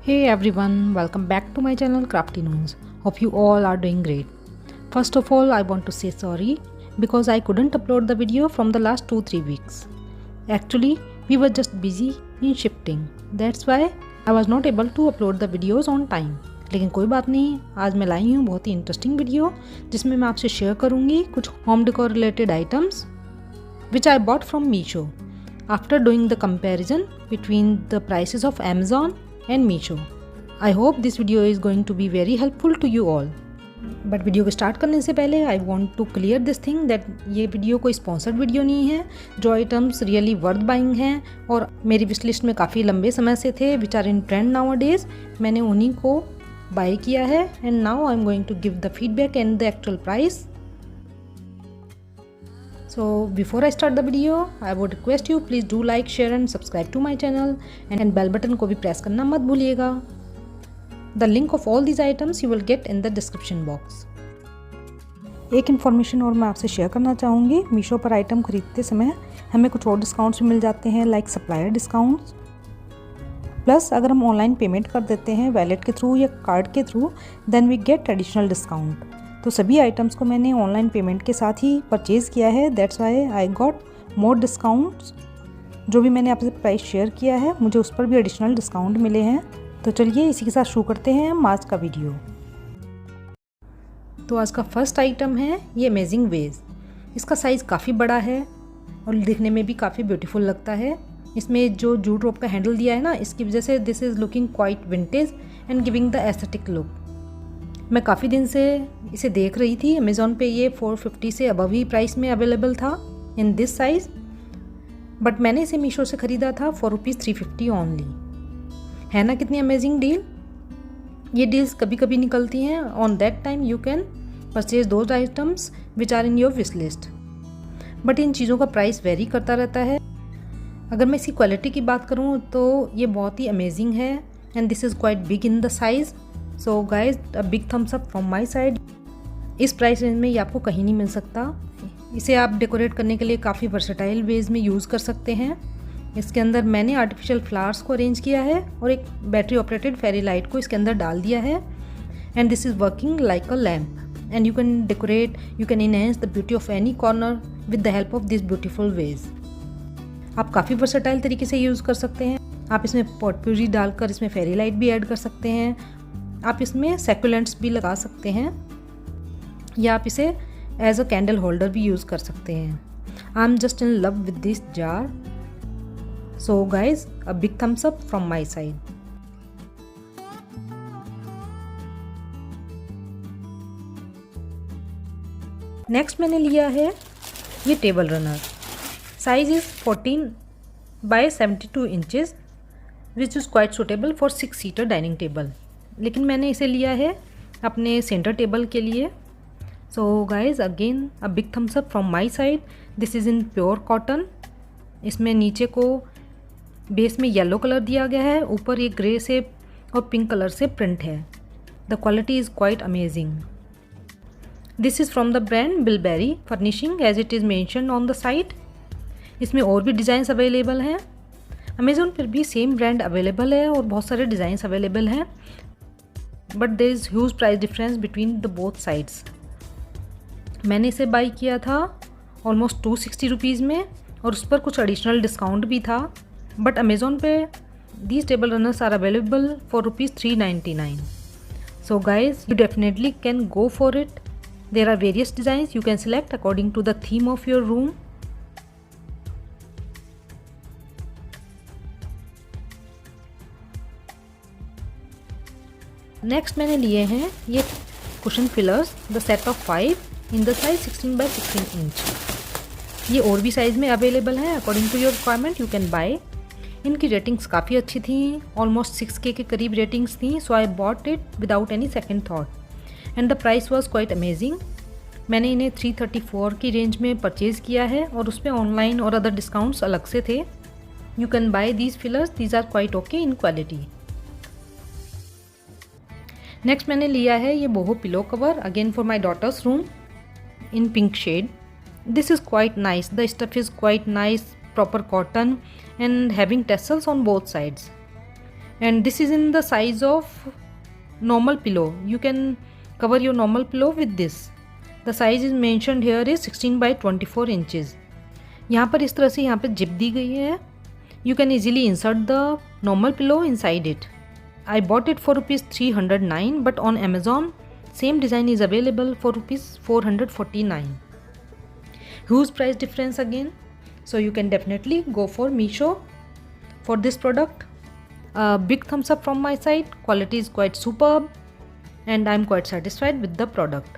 Hey everyone, welcome back to my channel Crafty Noons. Hope you all are doing great. First of all, I want to say sorry because I couldn't upload the video from the last 2-3 weeks. Actually, we were just busy in shifting. That's why I was not able to upload the videos on time. लेकिन कोई बात नहीं, आज मैं लाई हूँ बहुत ही interesting video जिसमें मैं आपसे शेयर करूँगी कुछ home decor related items which I bought from Meesho after doing the comparison between the prices of Amazon and Meesho. I hope this video is going to be very helpful to you all. But video को start करने से पहले I want to clear this thing that ये video कोई sponsored video नहीं है. जो items really worth buying हैं और मेरी विश लिस्ट में काफ़ी लंबे समय से थे which are in trend nowadays, मैंने उन्हीं को बाय किया है and now I am going to give the feedback and the actual price. So before I start the video, I would request you please do like, share and subscribe to my channel and bell button को भी press करना मत भूलिएगा. The link of all these items you will get in the description box. एक information और मैं आपसे share करना चाहूँगी. मीशो पर आइटम खरीदते समय हमें कुछ और डिस्काउंट्स भी मिल जाते हैं लाइक सप्लायर डिस्काउंट्स. प्लस अगर हम ऑनलाइन पेमेंट कर देते हैं वैलेट के थ्रू या कार्ड के through then we get additional discount. तो सभी आइटम्स को मैंने ऑनलाइन पेमेंट के साथ ही परचेज़ किया है. That's why I got more discounts. जो भी मैंने आपसे प्राइस शेयर किया है मुझे उस पर भी एडिशनल डिस्काउंट मिले हैं. तो चलिए इसी के साथ शुरू करते हैं हम आज का वीडियो. तो आज का फर्स्ट आइटम है ये अमेजिंग वेज. इसका साइज़ काफ़ी बड़ा है और दिखने में भी काफ़ी ब्यूटीफुल लगता है. इसमें जो जूट रोप का हैंडल दिया है ना, इसकी वजह से this is looking quite vintage and giving the aesthetic look. मैं काफ़ी दिन से इसे देख रही थी. अमेज़ॉन पे ये 450 से अबव ही प्राइस में अवेलेबल था इन दिस साइज़, बट मैंने इसे मीशो से ख़रीदा था फॉर ₹350 ओनली. है ना कितनी अमेजिंग डील. ये डील्स कभी कभी निकलती हैं. On that time you can purchase those items which are in your wish list. But इन चीज़ों का प्राइस वेरी करता रहता है. अगर मैं इसकी क्वालिटी की बात करूँ तो ये बहुत ही अमेजिंग है and this is quite big in the size. So guys a big thumbs up from my side. इस प्राइस रेंज में ये आपको कहीं नहीं मिल सकता. इसे आप डेकोरेट करने के लिए काफ़ी वर्सेटाइल वेज में यूज़ कर सकते हैं. इसके अंदर मैंने आर्टिफिशियल फ्लावर्स को अरेंज किया है और एक बैटरी ऑपरेटेड फेरी लाइट को इसके अंदर डाल दिया है and this is working like a lamp and you can decorate, you can enhance the beauty of any corner with the help of this beautiful veg. आप काफ़ी वर्सेटाइल तरीके से यूज़ कर सकते हैं. आप इसमें पॉटप्यूरी डालकर इसमें फेरी लाइट भी ऐड कर सकते हैं. आप इसमें सेकुलेंट्स भी लगा सकते हैं या आप इसे एज अ कैंडल होल्डर भी यूज़ कर सकते हैं. आई am just in love with this jar. So guys a big thumbs up from my side. Next मैंने लिया है ये table runner. Size is 14 by 72 inches which is quite suitable for 6 seater dining table. लेकिन मैंने इसे लिया है अपने सेंटर टेबल के लिए. So guys again a big thumbs up from my side. This is in pure cotton. इसमें नीचे को बेस में येलो कलर दिया गया है, ऊपर ये ग्रे से और पिंक कलर से प्रिंट है. The quality is quite amazing. This is from the brand Bilberry furnishing as it is mentioned on the site. इसमें और भी डिज़ाइंस अवेलेबल हैं. अमेज़ॉन पर भी सेम ब्रांड अवेलेबल है और बहुत सारे डिज़ाइंस अवेलेबल हैं, but there is huge price difference between the both sides. मैंने इसे बाई किया था ऑलमोस्ट ₹260 में और उस पर कुछ एडिशनल डिस्काउंट भी था. बट अमेज़ॉन पे these table runners are available for ₹399. So guys you definitely can go for it. There are various designs you can select according to the theme of your room. Next मैंने लिए हैं ये cushion fillers the set of 5 in the size 16 by 16 inch. ये और भी size में available है. According to your requirement you can buy. इनकी रेटिंग्स काफ़ी अच्छी थी, ऑलमोस्ट 6K के करीब रेटिंग्स थी. So I bought it without any second thought and the price was quite amazing. मैंने इन्हें 334 की रेंज में परचेज़ किया है और उस पर ऑनलाइन और अदर डिस्काउंट्स अलग से थे. You can buy these fillers. These are quite okay in quality. Next मैंने लिया है ये boho pillow cover again for my daughter's room in pink shade. This is quite nice. The stuff is quite nice, proper cotton and having tassels on both sides. and this is in the size of normal pillow. You can cover your normal pillow with this. The size is mentioned here is 16 by 24 inches. यहाँ पर इस तरह से यहाँ पे zip दी गई है. You can easily insert the normal pillow inside it. I bought it for rupees 309, but on Amazon same design is available for rupees 449. Huge price difference again, so you can definitely go for Meesho for this product. Big thumbs up from my side. Quality is quite superb and I'm quite satisfied with the product.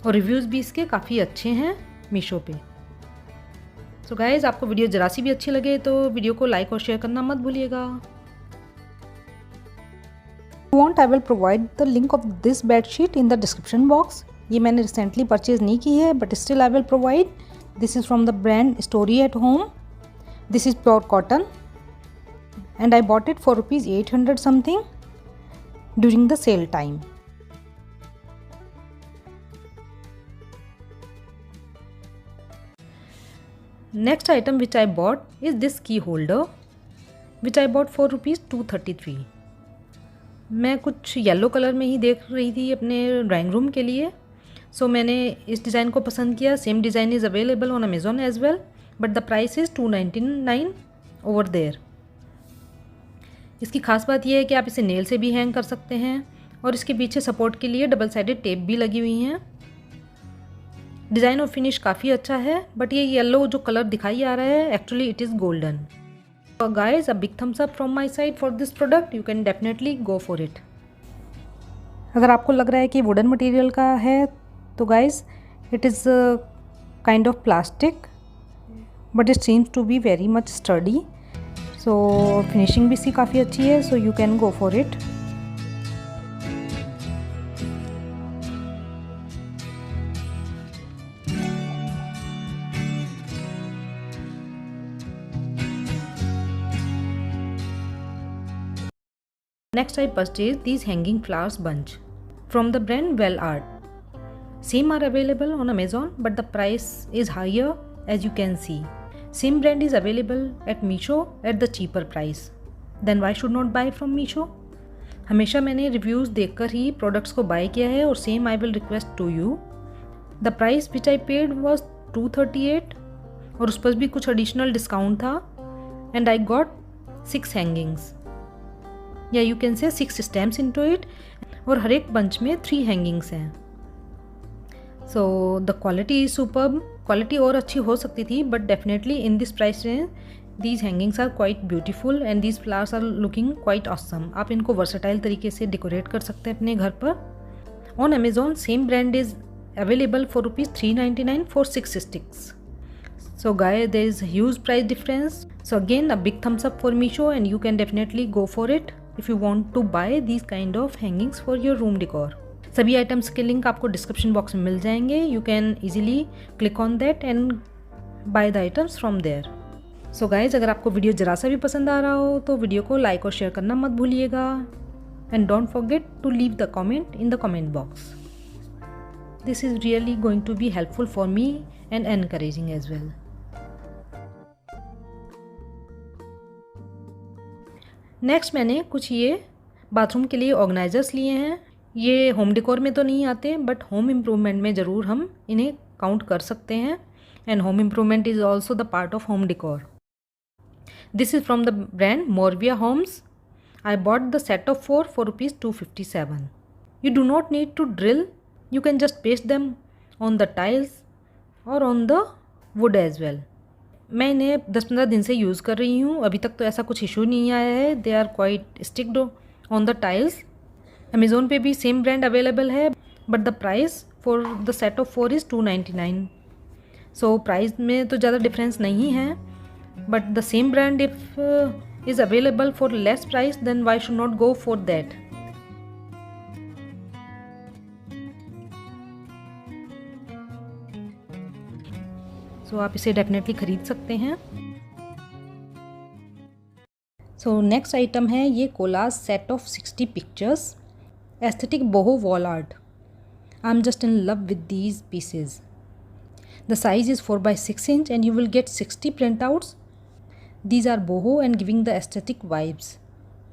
और reviews भी इसके काफ़ी अच्छे हैं मीशो पे. So guys, आपको video जरा सी भी अच्छी लगे तो वीडियो को लाइक और शेयर करना मत भूलिएगा. Want I will provide the link of this bedsheet in the description box. ये मैंने रिसेंटली परचेज नहीं की है, but still I will provide. This is from the brand story at home. This is pure cotton and I bought it for rupees 800 something during the sale time. Next item which I bought is this key holder which I bought for rupees 233. मैं कुछ yellow colour में ही देख रही थी अपने drawing room के लिए, सो मैंने इस डिज़ाइन को पसंद किया. Same design is available on Amazon as well, but the price is 299 over there. इसकी खास बात यह है कि आप इसे नेल से भी हैंग कर सकते हैं और इसके पीछे सपोर्ट के लिए डबल साइडेड टेप भी लगी हुई हैं. डिज़ाइन और फिनिश काफ़ी अच्छा है, बट ये येलो जो कलर दिखाई आ रहा है actually it is golden. Guys, a big thumbs up from my side for this product. You can definitely go for it. अगर आपको लग रहा है कि वुडन मटेरियल का है तो guys it is kind of plastic, but it seems to be very much sturdy. So finishing भी इसकी काफ़ी अच्छी है, so you can go for it. Next, I purchased these hanging flowers bunch from the brand Well Art. Same are available on Amazon, but the price is higher as you can see. Same brand is available at Meesho at the cheaper price. Then why should not buy from Meesho? हमेशा मैंने reviews देखकर ही products को buy किया है और same I will request to you. The price which I paid was 238 और उस पर भी कुछ एडिशनल डिस्काउंट था. एंड आई गॉट 6 हैंगिंग्स, या you can say 6 stamps into it, और हर एक बंच में 3 हैंगिंग्स हैं. So the quality is superb. Quality और अच्छी हो सकती थी, but definitely in this price range these hangings are quite beautiful and these flowers are looking quite awesome. आप इनको वर्सेटाइल तरीके से डेकोरेट कर सकते हैं अपने घर पर. On Amazon same brand is available for rupees 399 for 6 sticks. So guys, there is a huge price difference. So again, a big thumbs up for Meesho and you can definitely go for it if you want to buy these kind of hangings for your room decor. सभी items के link आपको description box में मिल जाएंगे. You can easily click on that and buy the items from there. So guys, अगर आपको video ज़रा सा भी पसंद आ रहा हो तो वीडियो को लाइक और शेयर करना मत भूलिएगा. And don't forget to leave the comment in the comment box. This is really going to be helpful for me and encouraging as well. Next मैंने कुछ ये बाथरूम के लिए ऑर्गेनाइजर्स लिए हैं. ये होम डेकोर में तो नहीं आते, बट होम इम्प्रूवमेंट में ज़रूर हम इन्हें काउंट कर सकते हैं. And home improvement is also the part of home decor. This is from the brand Morvia Homes. I bought the set of 4 for rupees 257. You do not need to drill. You can just paste them on the tiles और on the wood as well. मैं इन्हें 10-15 दिन से use कर रही हूँ. अभी तक तो ऐसा कुछ इशू नहीं आया है. They are quite sticked on the tiles. Amazon पे भी सेम ब्रांड अवेलेबल है, but the price for the set of 4 is 299. So price में तो ज़्यादा डिफरेंस नहीं है, but the same brand if is available for less price then why should not go for that. So आप इसे definitely ख़रीद सकते हैं. सो नेक्स्ट आइटम है ये collage set of 60 pictures aesthetic boho wall art. I am just in love with these pieces. The size is 4 by 6 inch and you will get 60 printouts. These are boho and giving the aesthetic vibes.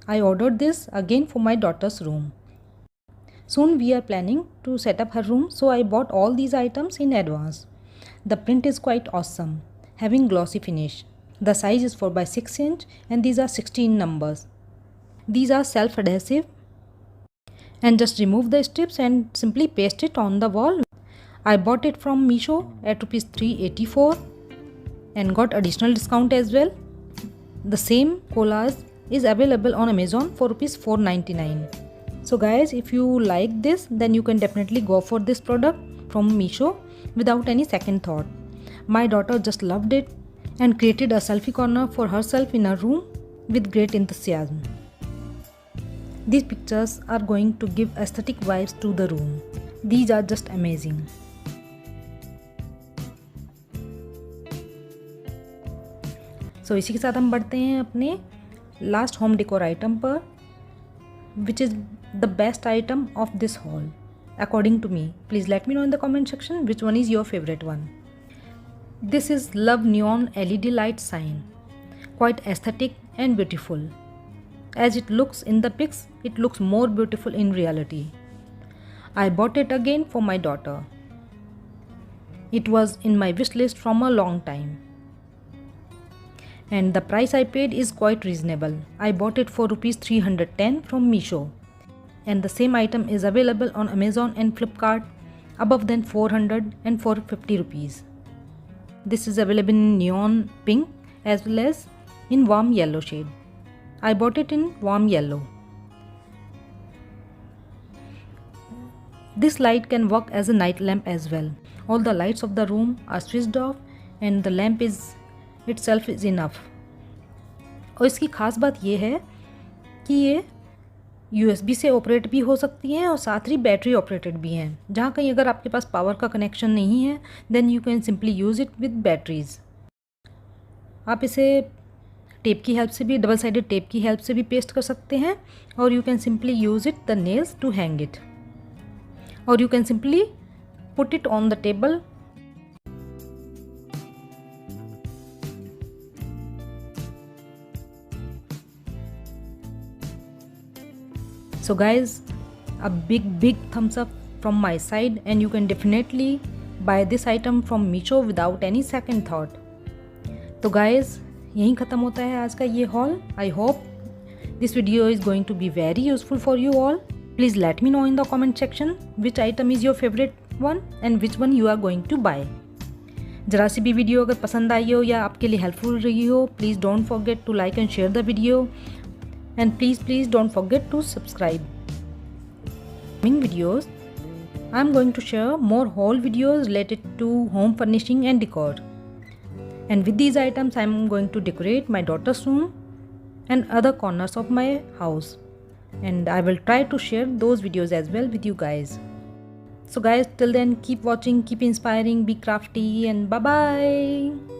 I ordered this again for my daughter's room. Soon we are planning to set up her room, so I bought all these items in advance. The print is quite awesome, having glossy finish. The size is 4 by 6 inch and these are 16 numbers. These are self-adhesive and just remove the strips and simply paste it on the wall. I bought it from Meesho at Rs 384 and got additional discount as well. The same collage is available on Amazon for Rs 499. So guys, if you like this, then you can definitely go for this product from Meesho without any second thought. My daughter just loved it and created a selfie corner for herself in her room with great enthusiasm. These pictures are going to give aesthetic vibes to the room. These are just amazing. So इसी के साथ हम बढ़ते हैं अपने last home decor item पर, which is the best item of this haul according to me. Please let me know in the comment section which one is your favorite one. This is Love Neon LED light sign. Quite aesthetic and beautiful. As it looks in the pics, it looks more beautiful in reality. I bought it again for my daughter. It was in my wish list from a long time. And the price I paid is quite reasonable. I bought it for Rs 310 from Meesho. And the same item is available on Amazon and Flipkart above than 400 and 450 rupees. This is available in neon pink as well as in warm yellow shade. I bought it in warm yellow. This light can work as a night lamp as well. All the lights of the room are switched off and the lamp itself is enough. और इसकी ख़ास बात ये है कि ये USB से operate भी हो सकती हैं और साथ ही बैटरी ऑपरेटेड भी हैं. जहाँ कहीं अगर आपके पास पावर का कनेक्शन नहीं है, then you can simply use it with batteries. आप इसे टेप की हेल्प से भी, डबल साइडेड टेप की हेल्प से भी पेस्ट कर सकते हैं, और you can simply use it the nails to hang it, और you can simply put it on the table. So guys, a big thumbs up from my side, and you can definitely buy this item from Meesho without any second thought. तो guys, यहीं ख़त्म होता है आज का ये haul. I hope this video is going to be very useful for you all. Please let me know in the comment section which item is your favorite one and which one you are going to buy. जरा सी भी video अगर पसंद आई हो या आपके लिए helpful रही हो, please don't forget to like and share the video. And please don't forget to subscribe. In videos, I'm going to share more haul videos related to home furnishing and decor. And with these items, I'm going to decorate my daughter's room and other corners of my house. And I will try to share those videos as well with you guys. So guys, till then, keep watching, keep inspiring, be crafty, and bye bye.